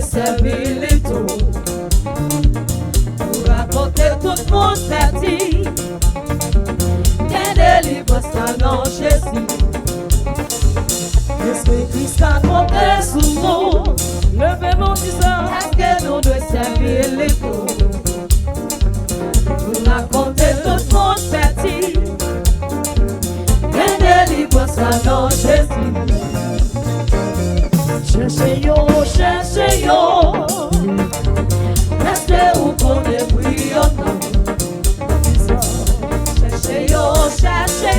servir les tout. Pour raconter tout le monde parti. Quelle délivrance dans Jésus. L'Esprit Christ a compté sous nous. Levez-moi du sang. Est-ce que nous devons servir les tout? Pour raconter tout le monde parti. Quelle délivrance dans Jésus. Cherchez yo, restez où qu'on est brillant. Cherchez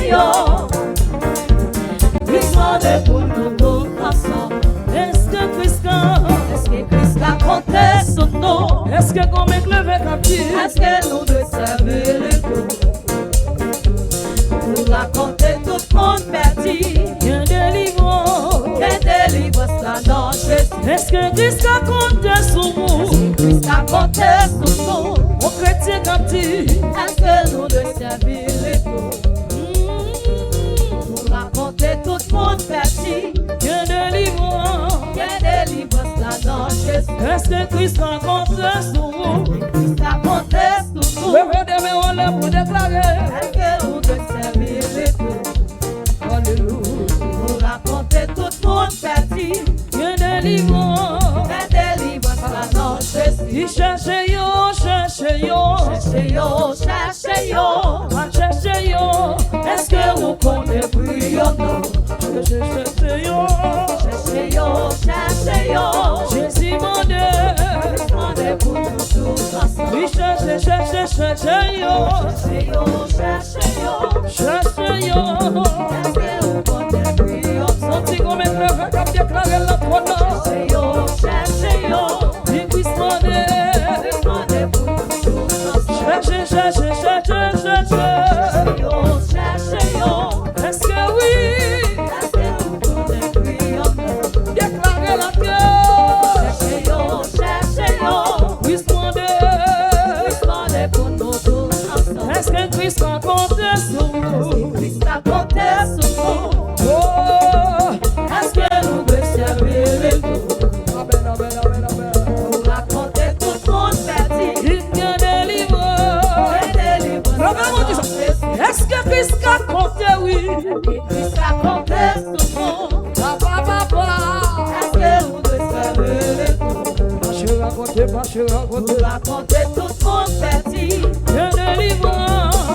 yo, Christ est pour nous tous ensemble. Est-ce que Christ a compté sur nous? Est-ce que qu'on met levé captif? Est-ce que nous devons servir le tout? Pour raconter tout le monde perdu. Quelle délivrance, quelle délivrance là dans Jésus. est-ce que Christ a compté sur nous? Christ a compté sur nous. Mon chrétien captif. Est-ce que nous devons servir le tout? Pour raconter tout le monde perdu. Quelle délivrance, quelle délivrance là dans Jésus. est-ce que Christ a compté sur nous? Christ a compté sur nous. Levez des mains en l'air pour déclarer. Est-ce que nous devons servir le tout? Alléluia. Pour raconter tout le monde perdu. Quelle délivrance, quelle délivrance là dans Jésus. il cherche yo, cherche yo. Cherchez yo, Est-ce que vous connaissez brillant? cherchez yo? Cherchez yo, Jésus mon Dieu. demandez pour nous tous ensemble. Il cherche yo. Cherchez yo, Cherche yo. est-ce que vous connaissez brillant? Senti qu'on met le vent comme déclarer la pronom. Cherchez yo, Il puisse demander. demandez pour nous tous ensemble. Cherchez. Cherchez yo, Est-ce que oui? est-ce que vous connaissez brillant? Déclarer la terre. Cherchez yo, Puisse demander. demandez pour nous tous ensemble. Est-ce que Christ a compté sur nous? Christ a compté sur nous. Oh, Est-ce que nous devons servir le tout? amen. Pour raconter tout le monde perdu. Il te délivre. Quelle délivrance Vraiment dis dans ça. Jésus. Est-ce que Christ a compté, oui? Christ a compté sur nous. Papa. Est-ce que nous devons servir le tout? Pas cher raconter. Pour raconter tout le monde perdu. Il délivre.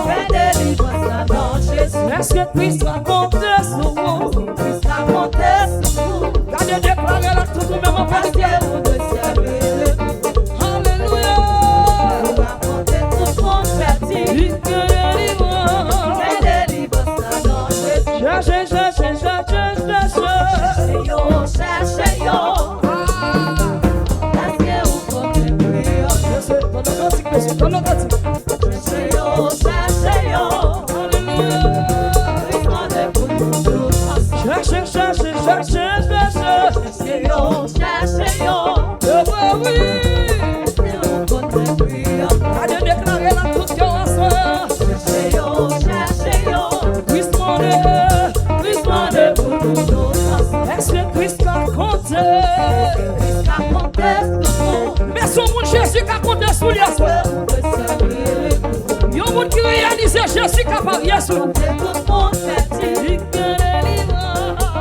Quelle délivrance dans Jésus. Est-ce que Christ a compté sur nous? Christ a compté sur nous. Gardez déclarer la tout même en Est-ce que nous devons servir le tout? Alléluia. Pour raconter tout le monde perdu. Il te délivre. Quelle délivrance dans Jésus. Cherchez. Cherchez yo, est-ce que vous comprenez brillant? Dans le cantique. Cherchez yo, demandez pour nous tous ensemble. Cherchez. Cherchez yo, Oui. est-ce que vous comprenez brillant? Gardez déclarer la tout cœur ensemble. Cherchez yo, Christ demandez pour nous tous ensemble. est-ce que Christ a compté? Christ a compté sur nous. Mais son monde Jésus qui a compté sur lui. Est-ce que vous devez servir le tout? Yon monde qui réalise Jésus qui a parié sur lui. Et tout le monde perdu. Il te délivre.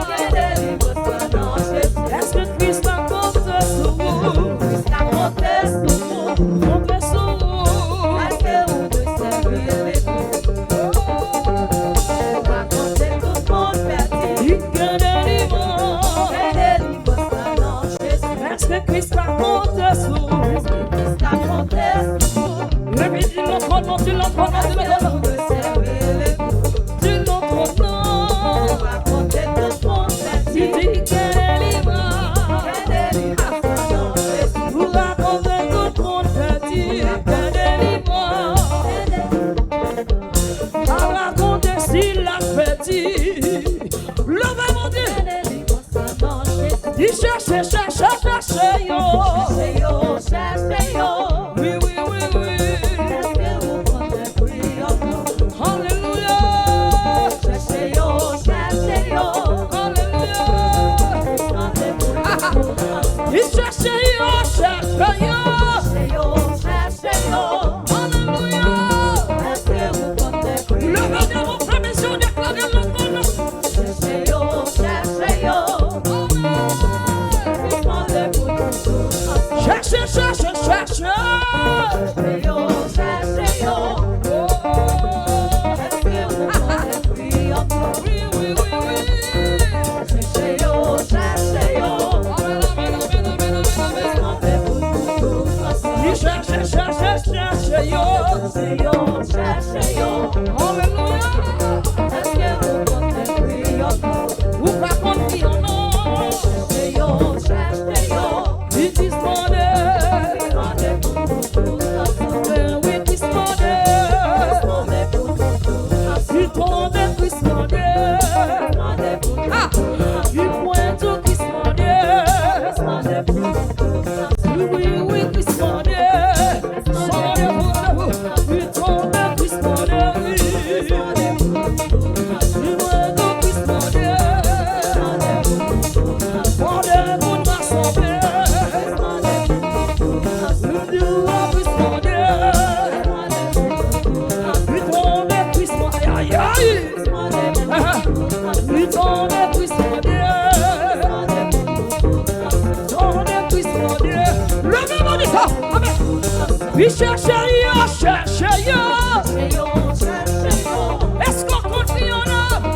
Quelle délivrance dans Jésus. Est-ce que Christ a compté sur vous? Christ a compté sur nous. Compté sur vous. Est-ce que vous devez servir le tout? Pour raconter tout le monde perdu. Il te délivre. Quelle délivrance dans Jésus. Est-ce que Christ a compté sur vous? Christ a compté sur nous. Le dit l'autre nom, dit l'autre nom, Est-ce dit que l'autre nom. vous devez servir le tout? Dit l'autre nom. Pour raconter tout le monde perdu. Il dit qu'elle délivre. Quelle délivrance dans Jésus. Pour raconter tout le monde perdu. Qu'elle délivre. À raconter s'il a fait. Levez mon Dieu. Quelle délivrance dans Jésus. Il cherche yo. Cherchez yo. Oui. Est-ce que vous comprenez brillant? Alléluia. Cherchez yo. Alléluia. Demandez pour nous tous ensemble. Il cherche yo. cherche yo. Alléluia. Levez bien vos frères, messieurs, déclarez le nom. Cherchez, cherchez, cherchez. Oui, cherchez yo, cherchez yo. Est-ce qu'on continue en homme?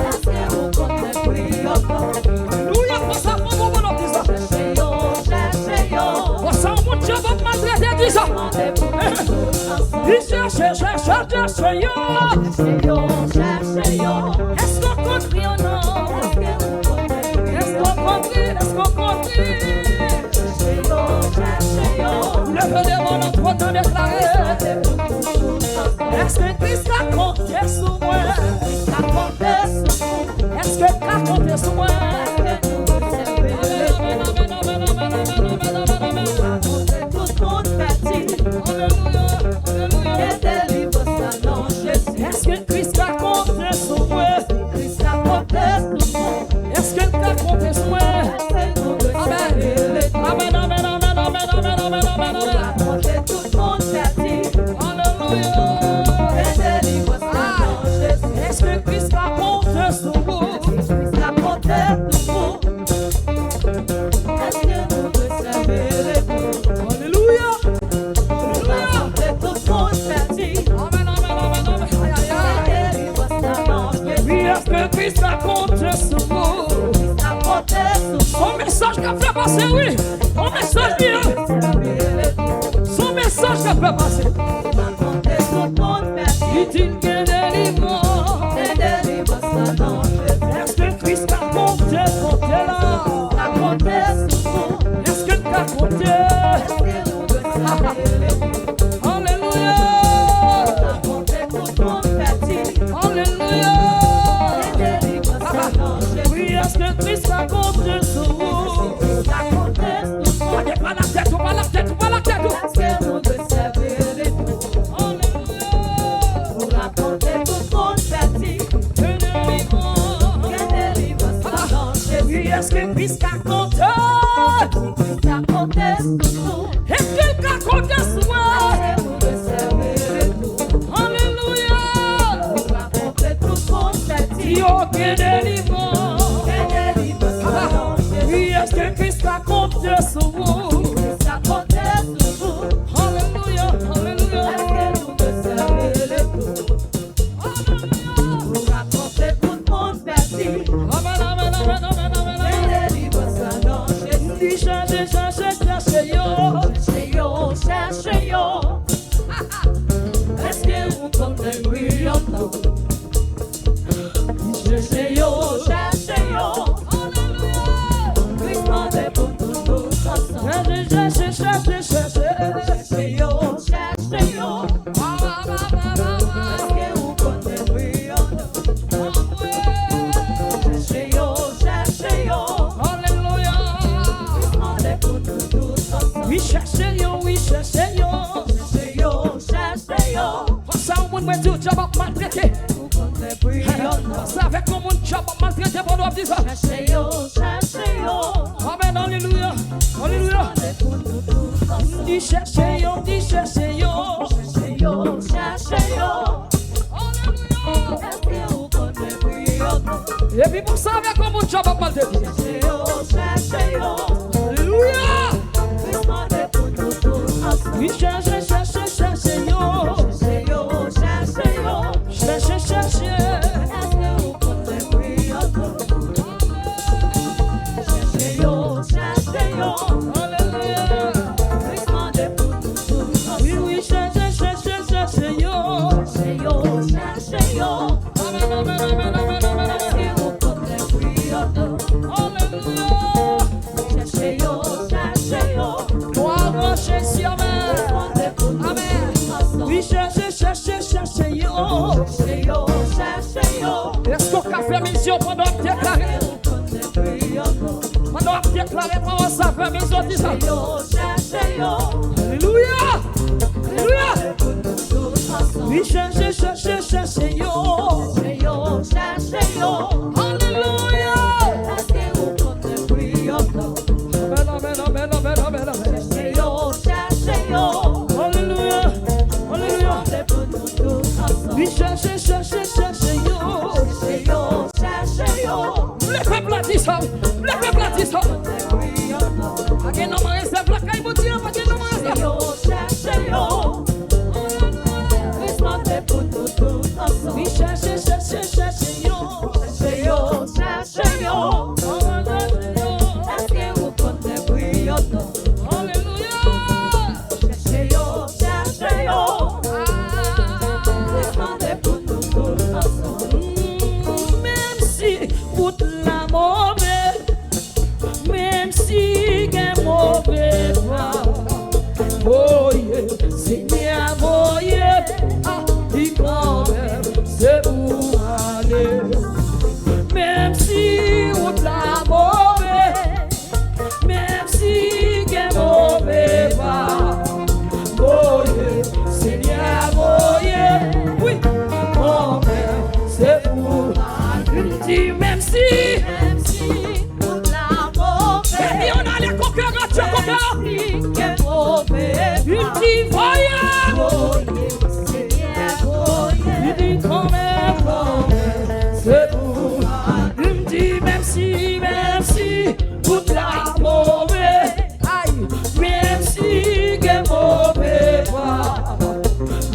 Nous y a pas ça pour vous, mon petit ça. On s'en moute, je vais maltraiter du ça. Oui, cherchez, cherchez, cherchez yo. Est-ce qu'on continue en homme? Est-ce qu'on continue? Est-ce qu'on continue? Levez les mains dans trois temps déclaré. Est-ce que Christ a compté sur moi? Est-ce que Christ a compté sur moi? Est-ce que Christ a compté sur moi? Est-ce que Christ a compté sur moi? Amen. Amen, amen, amen, amen, amen, amen, amen, amen. Est-ce que Christ a compté sur vous? Alléluia. Amen, amen, amen, amen. Oui, est-ce que Christ a compté sur vous? Son message qu'a fait passer, oui. Son message bien. Son message qu'a fait passer. Il dit qu'il est délivrant. Est-ce que Christ a compté là? Est-ce que tu as compté? Alléluia. Alléluia. Oui, est-ce que Christ a compté sur vous? Pas la tête, pas la tête, pas la tête. Est-ce que Christ a compté? Est-ce qu'il a compté sur moi? Alléluia. Dieu qui est délivrant. Oui, est-ce que Christ a compté sur vous? Alléluia, alléluia. Est-ce que vous comprenez? Cherchez yo. Christ m'a fait pour tout ensemble. Cherchez yo. Est-ce que vous comprenez? Cherchez yo. Alléluia. Christ m'a fait pour tout ensemble. Oui, cherchez yo, oui, cherchez yo. Ça, on m'a dit, job à maltraiter. Ça, avec mon job à maltraiter, pour nous dire ça. Amen, alléluia. Alléluia. Dis cherchez yo, dis cherchez yo. Cherchez yo, cherchez yo. Est-ce que vous connaissez prière? Et puis pour ça, avec un bon job à mal de dire. Cherchez yo, cherchez yo. Alléluia. Oui, cherchez, cherchez, cherchez yo. Cherchez yo, cherchez yo. Cherchez, cherchez. Est-ce que vous connaissez prière? Cherchez yo, cherchez yo. Alléluia. Oui, oui, cherchez, cherchez, cherchez yo. Cherchez yo, cherchez yo. Amen, amen, amen, amen, amen. Est-ce que vous connaissez prière? Alléluia. Cherchez yo, cherchez yo. Gloire, Jésus, amen. Amen. Oui, cherchez, cherchez, cherchez yo. Cherchez yo, cherchez yo. Est-ce qu'on a fait mission pendant que tu déclaré? Pendant que tu déclaré, comment ça fait mission, dis ça? Cherchez yo. Alléluia. Alléluia. Oui, cherchez, cherchez, cherchez yo. Cherchez yo, cherchez yo. Alléluia. Est-ce que vous connaissez prière? Amen, amen, amen, amen, amen, amen. Cherchez yo, cherchez yo. Alléluia. Alléluia. Oui, cherchez, cherchez, cherchez yo. Cherchez yo, cherchez yo. Le peuple a dit ça. Le peuple a dit ça. Pas que non, mais c'est la caille, mon Dieu, pas que non, mais c'est Yo, cherchez yo. Oui, cherchez, cherchez, cherchez yo. Cherchez yo, cherchez yo. Est-ce que vous connaissez prière? Alléluia. Cherchez yo, cherchez yo. Même si toute la mauvaise, même si qu'un mauvais vent, Oh yeah, Seigneur, oh yeah, ah, il quand même, c'est pour aller. Même si on l'a mauvais, même si qu'un mauvais va. Oh yeah, Seigneur, oh yeah, oui, quand même, c'est pour aller. Dis même si toute la mauvaise, et on a les conquérants, tu as conquérant. qu'un mauvais Il dit voyage. Il dit quand même, c'est pour. Il me dit même si, toute la mauvaise, aïe, même si que mauvais pas.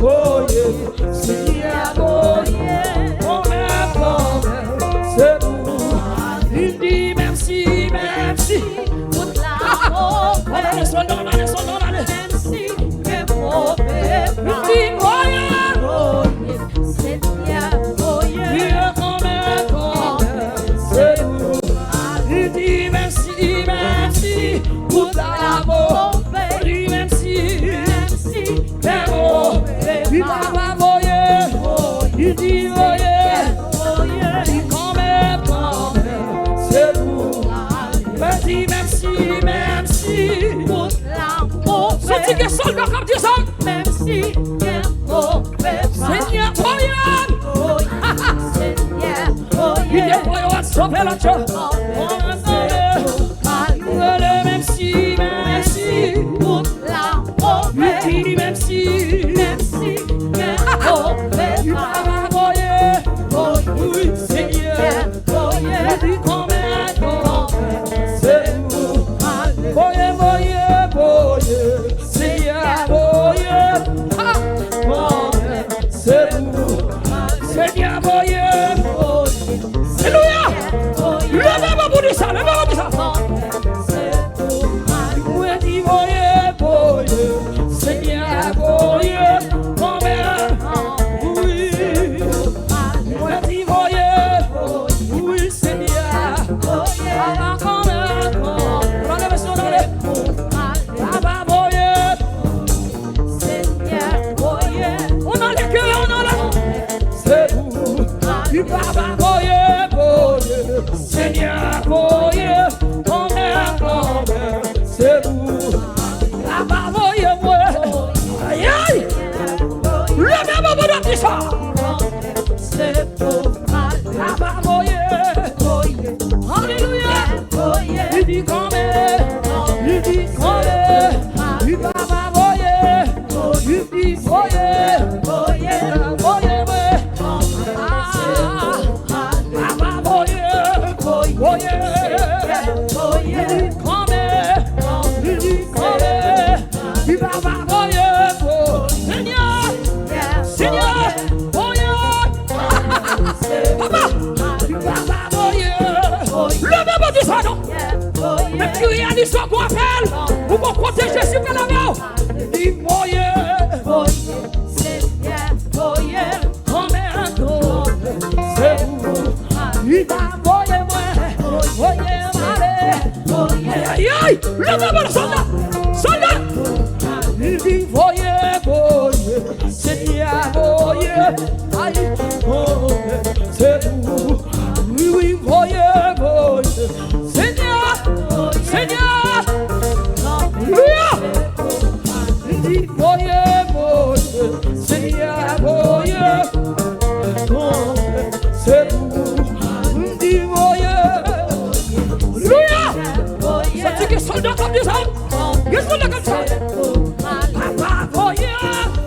Oh yeah, Seigneur, oh yeah, quand même, c'est pour. Il dit même si, toute la allez, son nom, allez, son nom, allez. même si qu'un mauvais Il dit voyage. Seigneur, Il est quand même, c'est pour. Il dit merci, toute la mauvaise. Il dit merci, c'est bon. Il va pas voyer. Il dit voyer. Il dit quand même, c'est pour. Merci, toute la mauvaise, sorti que soldat comme Dieu ça. même si qu'un mauvais Seigneur, voyage. Seigneur, Il est voyage, sauver la joie. Même si, toute la mauvaise, il dit même si. même si qu'un mauvais Il va pas voyer. Oui, Seigneur. Il dit quand même, c'est pour. Voyez, Seigneur, voyez. Ah, c'est pour. Seigneur, voyez. Alléluia. Levez-moi pour dire ça, levez-moi pour dire ça. Oui, dis voyez. Seigneur, voyez. Quand même. Oui. Oui, dis voyez. Oui, Seigneur. Ah, quand même. Relevez son nom. Ah, voyez. On a les cœurs, on a la. C'est pour. Du papa, voyez. Seigneur, voyez. Quand même. C'est pour. Papa, voyez. Aïe, aïe. Levez-moi pour dire ça. Papa, voyez. Alléluia. Il dit quand même. Il dit quand même. Il va l'histoire qu'on appelle, ou qu'on protéger si vous l'avez. Dis voyez, Seigneur, voyez, c'est vous. Il va voyer moi, voyer voyez, aïe aïe, levez-moi le soldat, soldat. Il dit voyez, voyez, Seigneur, voyez, aïe, voyez, c'est vous. Oui, oui, voyez, voyez, Seigneur, Seigneur, Alléluia. Il dit voyez, voyez, Seigneur, voyez, c'est vous. Il dit voyez, Alléluia. C'est qui soldat comme des hommes, qui soldat comme ça. Papa, voyez,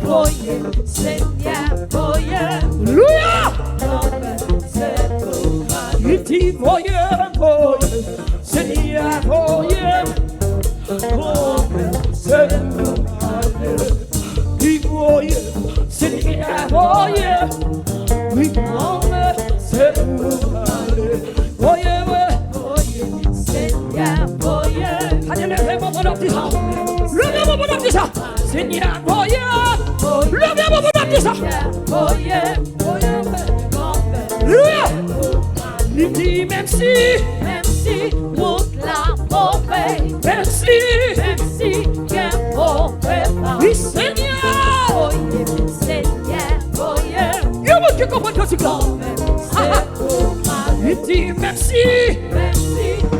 voyez, Seigneur, voyez, Alléluia. c'est tout. Il dit voyez, voyez, Seigneur, voyez, c'est vous. Il voyez, Seigneur, voyez, oui, c'est vous. Voyez, Voyez, Seigneur, voyez, allez, levez-moi mon petit sang. Levez-moi mon petit sang. Seigneur, voyez, levez-moi mon petit sang. voyez, Alléluia. Il dit même si toute la mauvaise, même si qu'un mauvais pas. oui, Seigneur. Voyez, Seigneur, voyez, Il y a beaucoup qui comprennent que c'est là. c'est tout mal. Il dit même si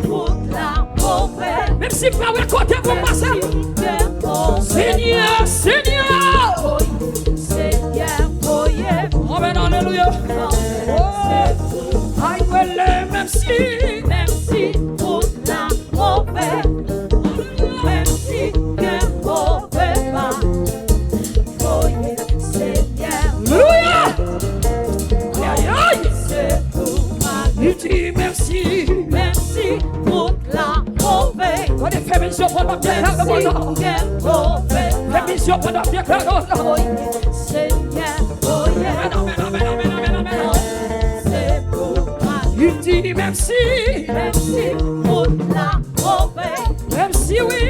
Toute la mauvaise, même si par le côté vous passez. qu'un mauvais. Seigneur, Seigneur. Voyez, Seigneur, voyez, Amen, alléluia. Oh, aïe, même si toute la mauvaise, qu'un mauvais pas. Voyez, Seigneur, alléluia. Aïe, aïe. c'est tout mal. Il dit merci. Toute la mauvaise, On est fait mission pendant bien qu'un mauvais fait pas. mission pendant bien Voyez, Seigneur, voyez, c'est tout mal. Il dit merci. Toute la mauvaise, Même si oui.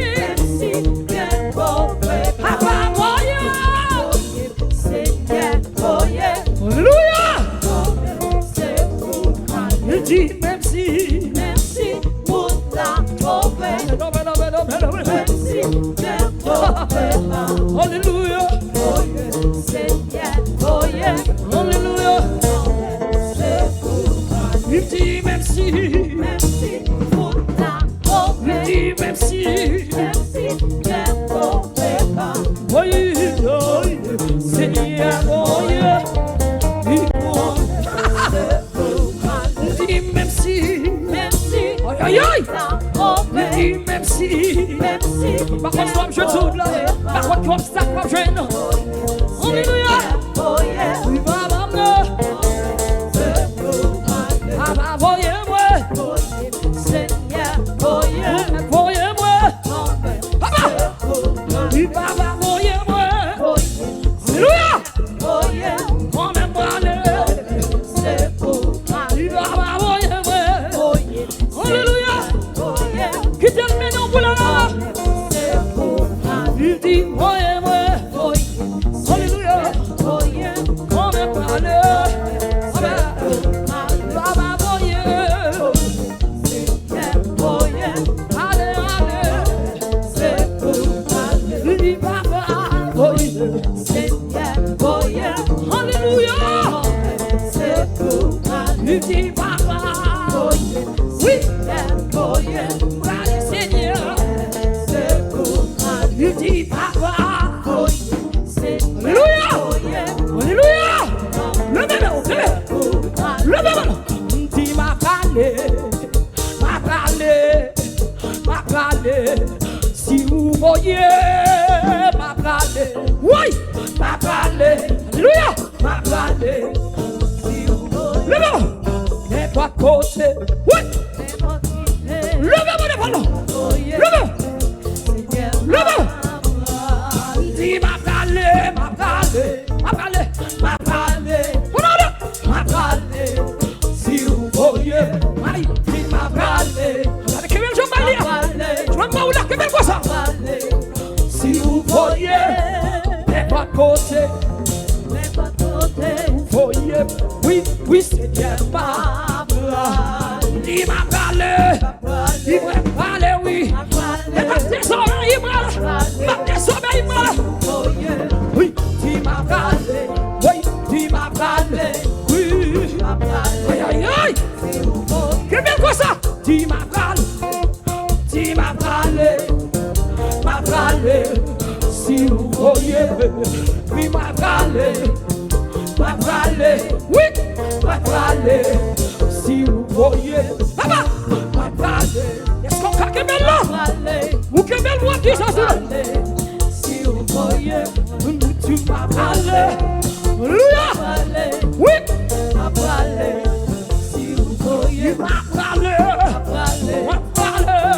qu'un mauvais pas. Papa, voyez. Voyez, Seigneur, voyez, Alléluia. c'est tout mal. Il dit merci. Toute la mauvaise, qu'un mauvais pas. Alléluia. Voyez, Seigneur, voyez, Alléluia. c'est tout mal. Il dit merci. Toute la Il mauvaise, dit merci. qu'un mauvais pas. Voyez, Seigneur, voyez. Il dit merci. Aïe, aïe, aïe. Il dit merci. Par contre, toi, je saute là. Par contre, comme ça, pas jeune. Alléluia. Oui, maman, papa, voyez-moi. Voyez-moi. Papa. Oui, papa, voyez-moi. Alléluia. Quand même, allez. Oui, papa, voyez-moi. Alléluia. Quittez le ménon pour la là. Il dit, voyez-moi. Alléluia. Quand même, allez. Papa, voyez. Allez, allez. Il dit, papa, voyez. Alléluia. Il dit, papa. Oui. Allez, Seigneur. Il dit, papa. Alléluia. Alléluia. Levez-moi, levez-moi. Dis, m'a parlé. Si vous voyez, m'a parlé. Oui, m'a parlé. Alléluia. M'a parlé. Levez-moi. N'importe côté. Oui. Levez-moi devant nous. Levez-moi. côté. Voyez, oui, oui, Seigneur, ma bras. Il m'a parlé, il m'a parlé, oui. Mais pas tes oreilles, il m'a pas tes oreilles, il m'a. Oui, il m'a parlé, oui, il m'a parlé, oui. Aïe, aïe, aïe. Qu'est-ce que c'est ça? Il m'a parlé, il m'a parlé, si vous voyez, il m'a parlé. Oui, va parler, si vous voyez, papa, va parler. Est-ce qu'on a qu'un là? Ou qu'un bel moi qui s'en si vous voyez, tu vas parler. Alléluia. Oui, va parler, si vous voyez, va parler. Va parler,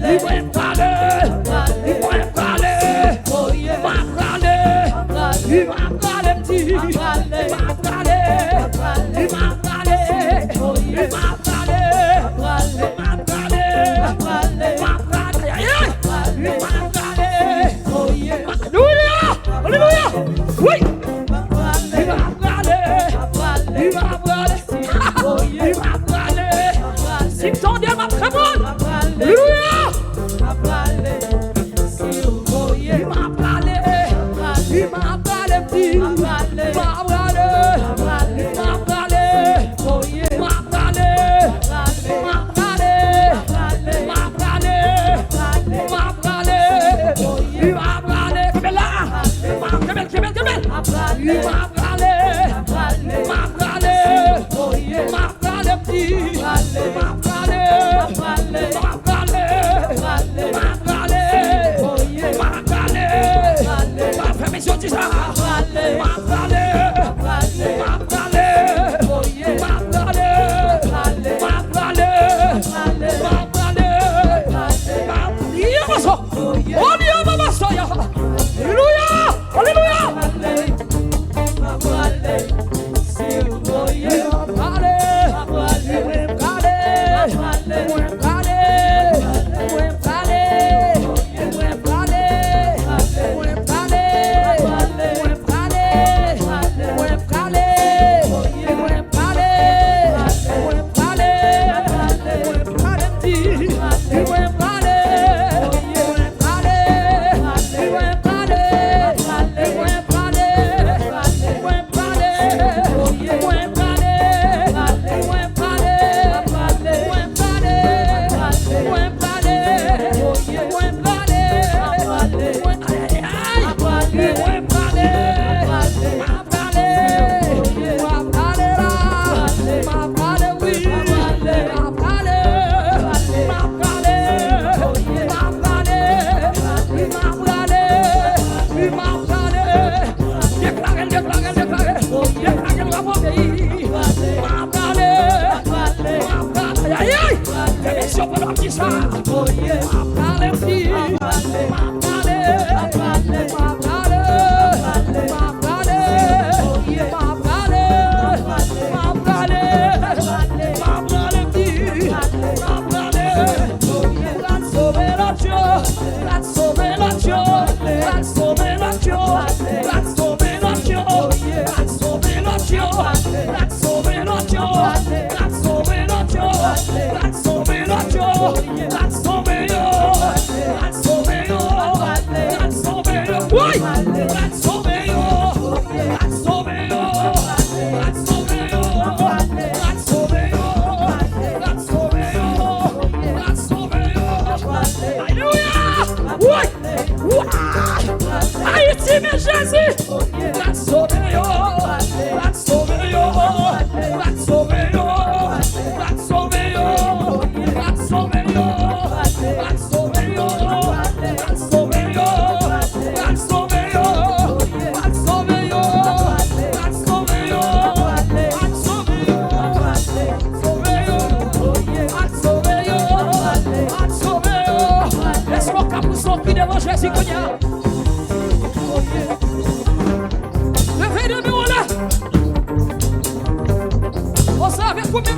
il va parler, il va parler, il va parler, petit.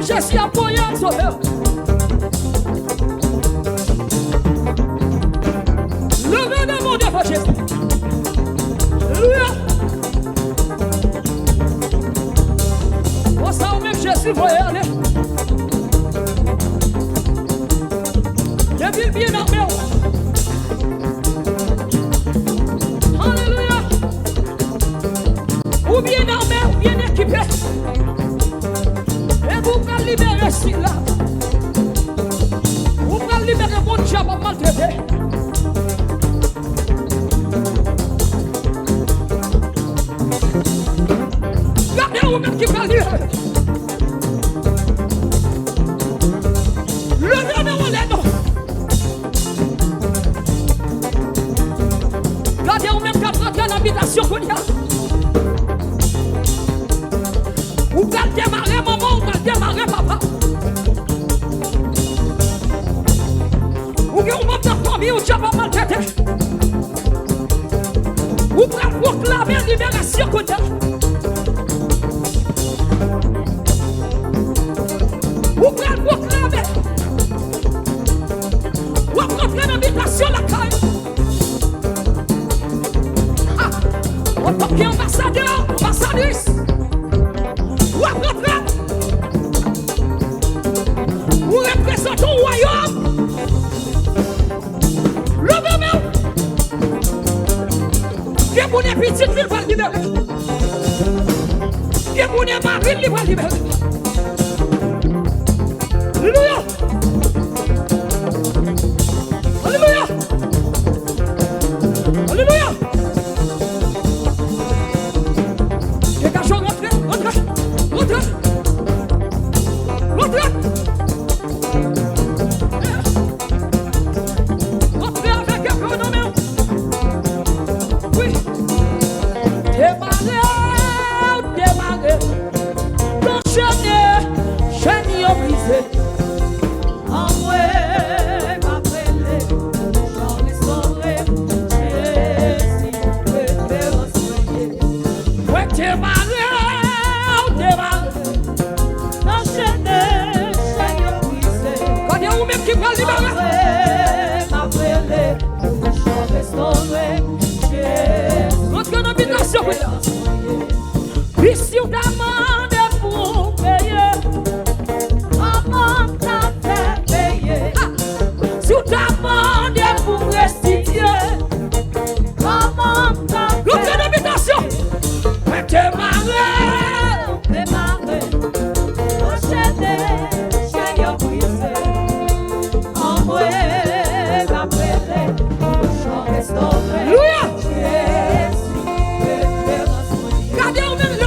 Jésus apoyé en sauveur. Levez des mots de Jésus. Alléluia. libérer. Levez-nous en l'air. Gardez ou même qu'à prendre l'habitation qu'on y a. Ou qu'à démarrer maman, ou qu'à démarrer papa. Ou qu'à ou même ta famille, ou tu as pas mal traité. Ou qu'à proclamer libération qu'on y a. Ou qu'à proclamer. Ou à prendre l'habitation la caille. En tant qu'ambassadeur, ambassadrice, ou à rentrer, ou représente au royaume, levez-moi, que mon petite ville va libérer, que mon mari va libérer. Alléluia! Alléluia! Alléluia! Si on demande pour payer, comment t'as fait payer? Si on demande pour restituer, comment t'as fait? L'autre d'habitation, démarrer, enchaîner, chaîne brisée, envoyer la pelle, chant restauré.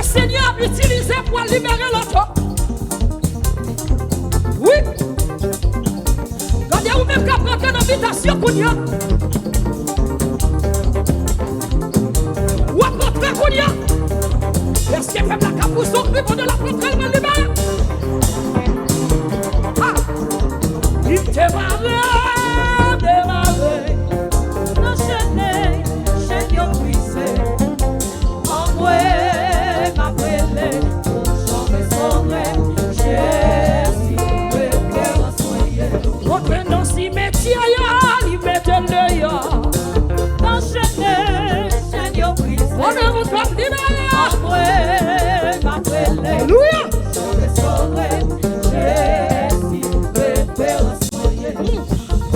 Seigneur utilisé pour libérer l'autre. Oui. Quand il y a ou même qu'à prendre une invitation qu'on y a. Ou à prendre qu'on y a. Est-ce qu'il fait la capouche au prix pour de la prendre elle me libère? Ah. Il démarre. Enchaîné, chaîne brisée. Envoyé. Votre nom cimetière, il met un œil. Enchaîné, chaîne brisée. On ne vous trouve libéré. Alléluia.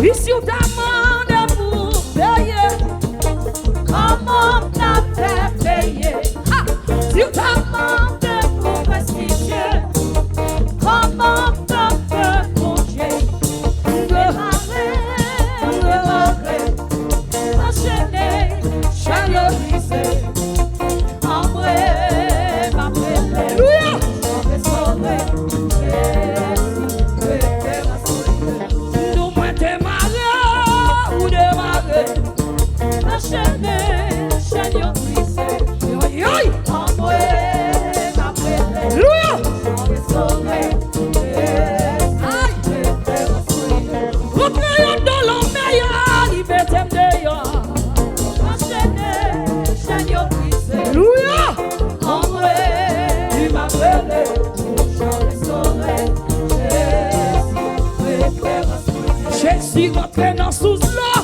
Ici, on demande pour payer. Comment t'as fait payer? Si on demande pour restituer, comment t'as fait manger? Enchaîner, chaîne brisée, envoyer ma pelle, restaurer, nous moins démarrer ou démarrer, enchaîner, chaîne brisée, envoyer ma pelle, restaurer. Jésus rentre dans sous là,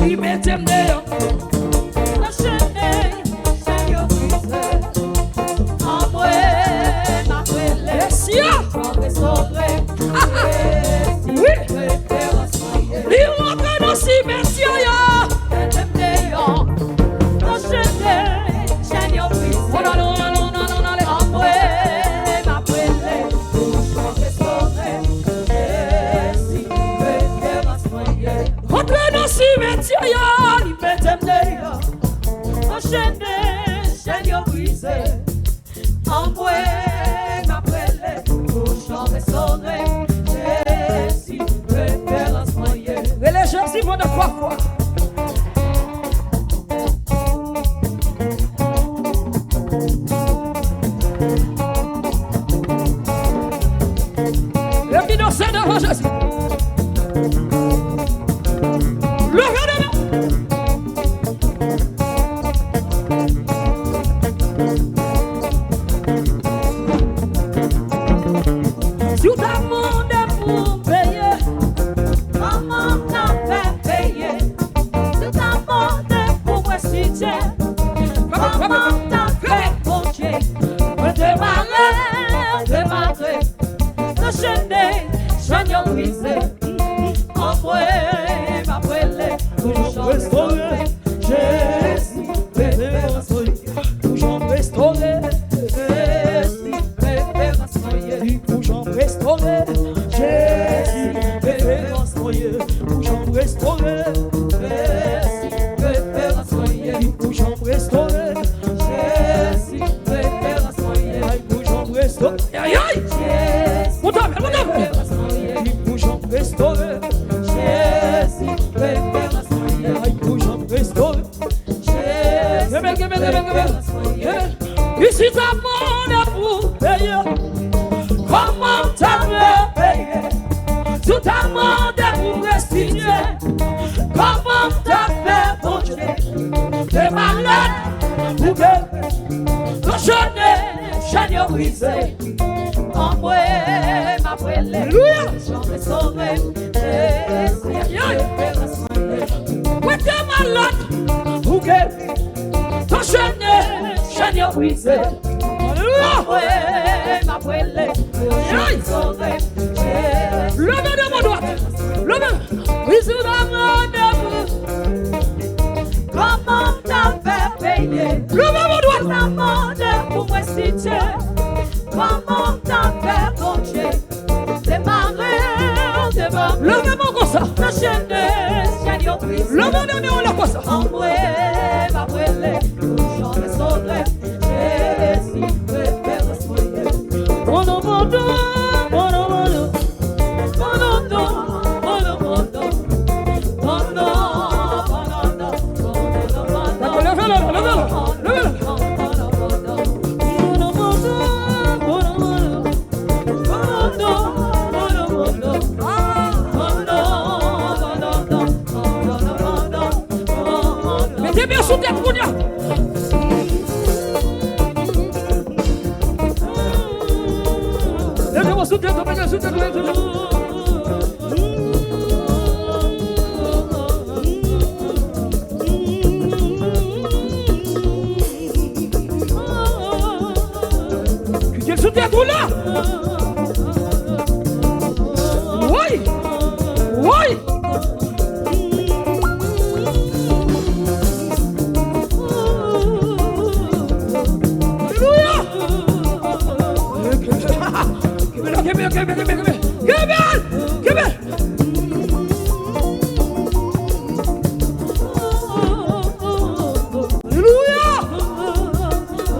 il met tes dehors. Enchaîné, Seigneur brisé, envoyé ma pelle. Restaurer, oui, il rentre dans cimetière. Enchaîné, Seigneur brisé, envoyé ma pelle. Restaurer, rentre dans cimetière, il met tes dehors. Enchaîné, Seigneur brisé, envoyé ma saurai. Jésus, référence moyenne. Et les gens s'y vont de 3 fois. Le qui dansait devant Jésus. Le regardez. Si vous demandez pour payer, Comment t'as fait payer? Si t'as demandé pour me citer, comment t'as fait manger? Me démarrer, enchaîner, chagnon brisé. Envoyer ma brûlée, toujours restaurer. Jésus, référence moyenne. toujours restauré. Jésus, référence moyenne. Toujours restauré. Jésus, référence moyenne. Toujours restauré. Jésus, référence moyenne. Toujours restauré. Jésus, référence moyenne. Toujours restauré. Aïe aïe. Jésus, Mon Dieu, référence moyenne. toujours restauré. Jésus, référence moyenne. Toujours restauré. Jésus, référence moyenne. Ici ta monnaie pour payer. Comment t'as fait payer? Tout ta monnaie pour restituer. Comment t'as fait manger? T'es malade ou bien t'enchaîner, chagnon brisé. Envoyer ma brûlée. Alléluia. J'en restaurer. Jésus, référence moyenne. Ouais, t'es malade ou bien t'enchaîner, chagnon brisé. Alléluia. Envoyer ma brûlée. J'en restaurer. Jésus, Levez de mon droite. Levez. Oui, sous la monnaie pour. comment t'as fait payer? Levez mon droite. Ta demandé pour me citer. Comment t'as fait manger? Démarrer. Levez mon comme ça. Enchaîner, chagnon brisé. Levez mon dernier, on l'a comme ça. Envoyer ma brûlée. J'en restaurer. Jésus, référence moyenne. Mono, mono, mono, mono. D'accord, levez-le, levez-le, levez-le. Mono, mono, mono, mono. Mettez bien sous tête, Kounia. Levez-moi sous tête, levez-moi sous tête, levez-le. Quel soutien tout là? Oui! Oui! Alléluia!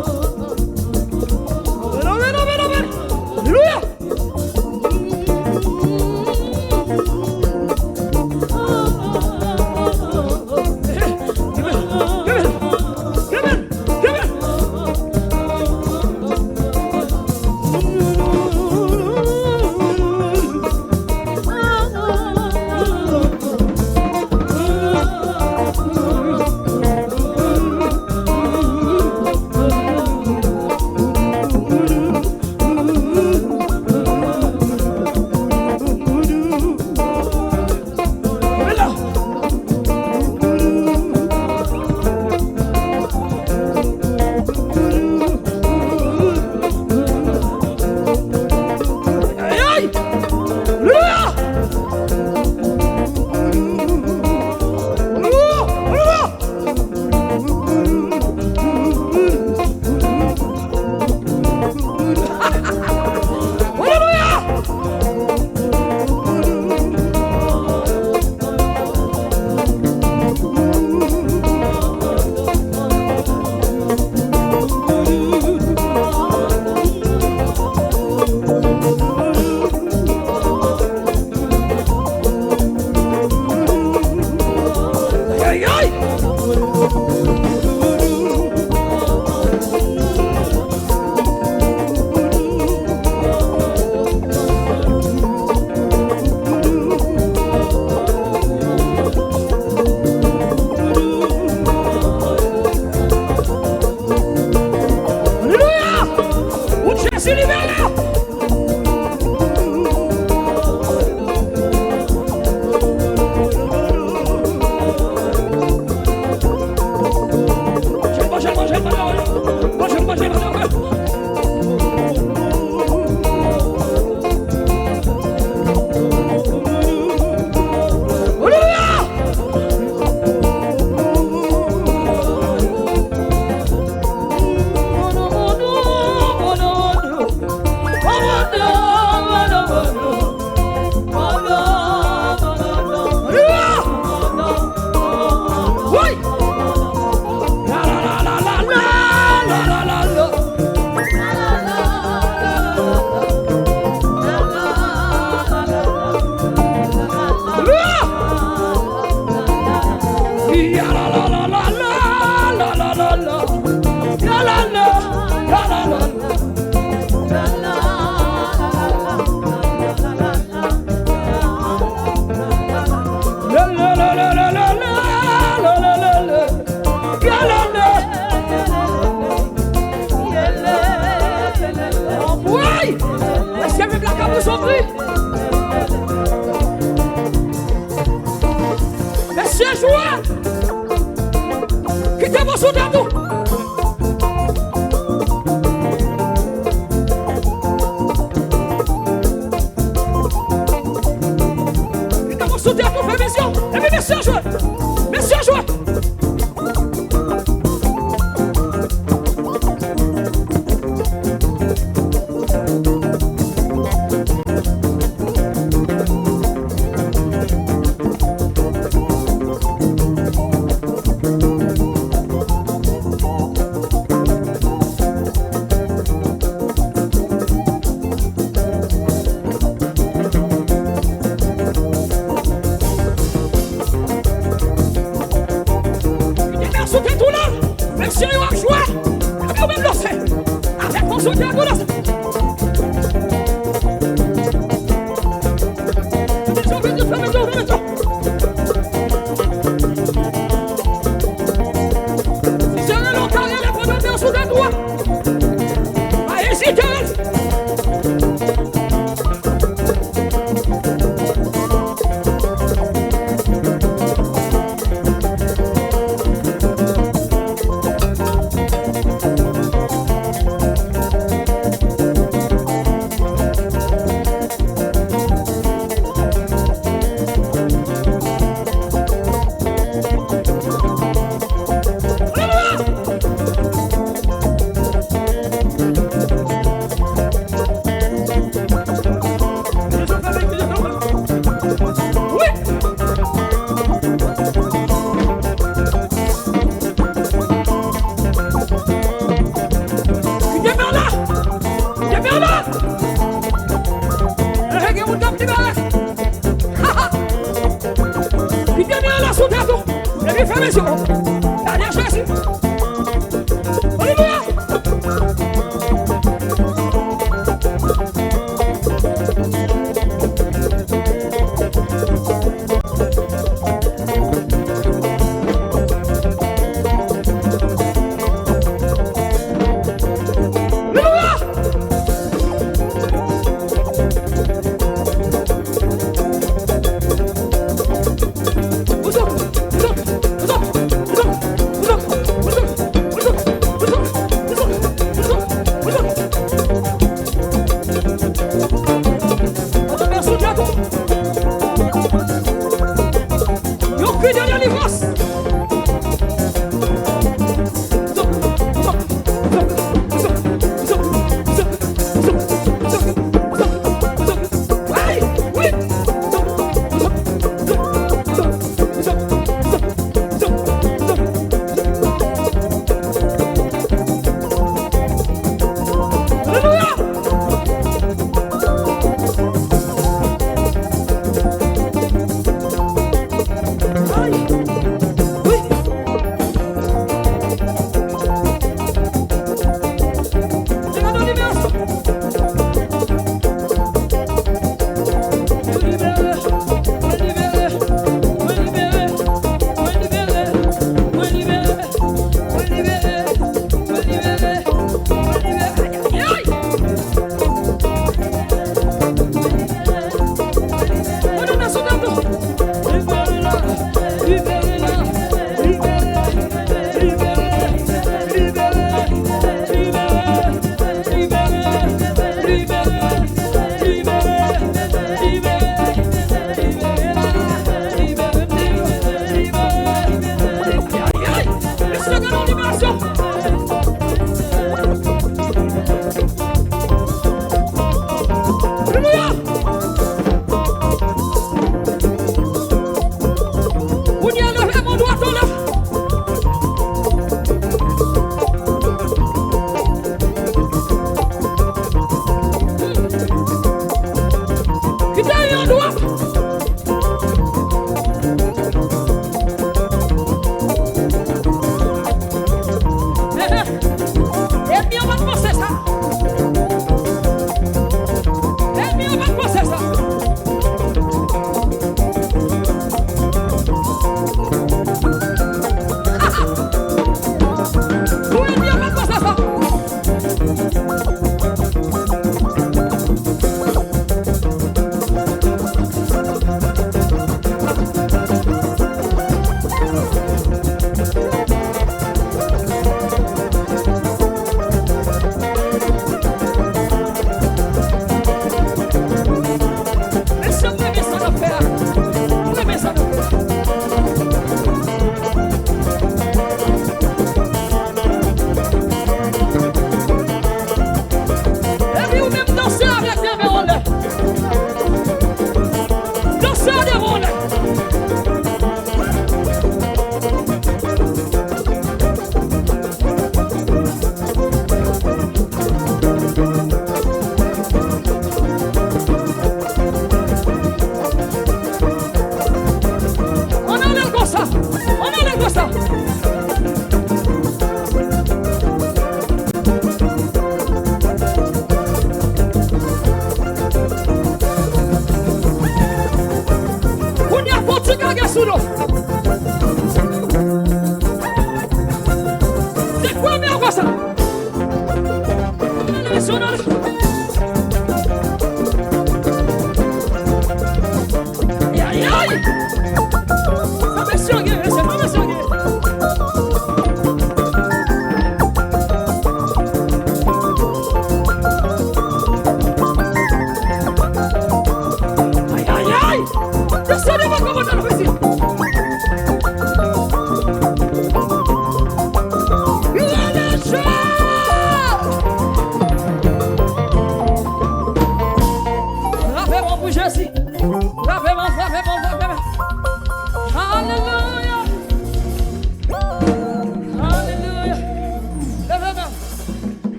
Monsieur Joie, quittez vos soldats. Quittez vos soldats pour faire mission. Et puis monsieur Joie, monsieur Joie. Monsieur Joie, vous même lancé avec mon soutien à vous lancer. Si c'est un long carrière, il faut donner un soutien droit. Allez, si tu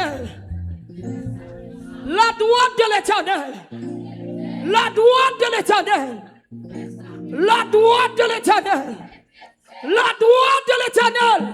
l'Éternel. La droite de l'Éternel. La droite de l'Éternel. La droite de l'Éternel. La droite de l'Éternel.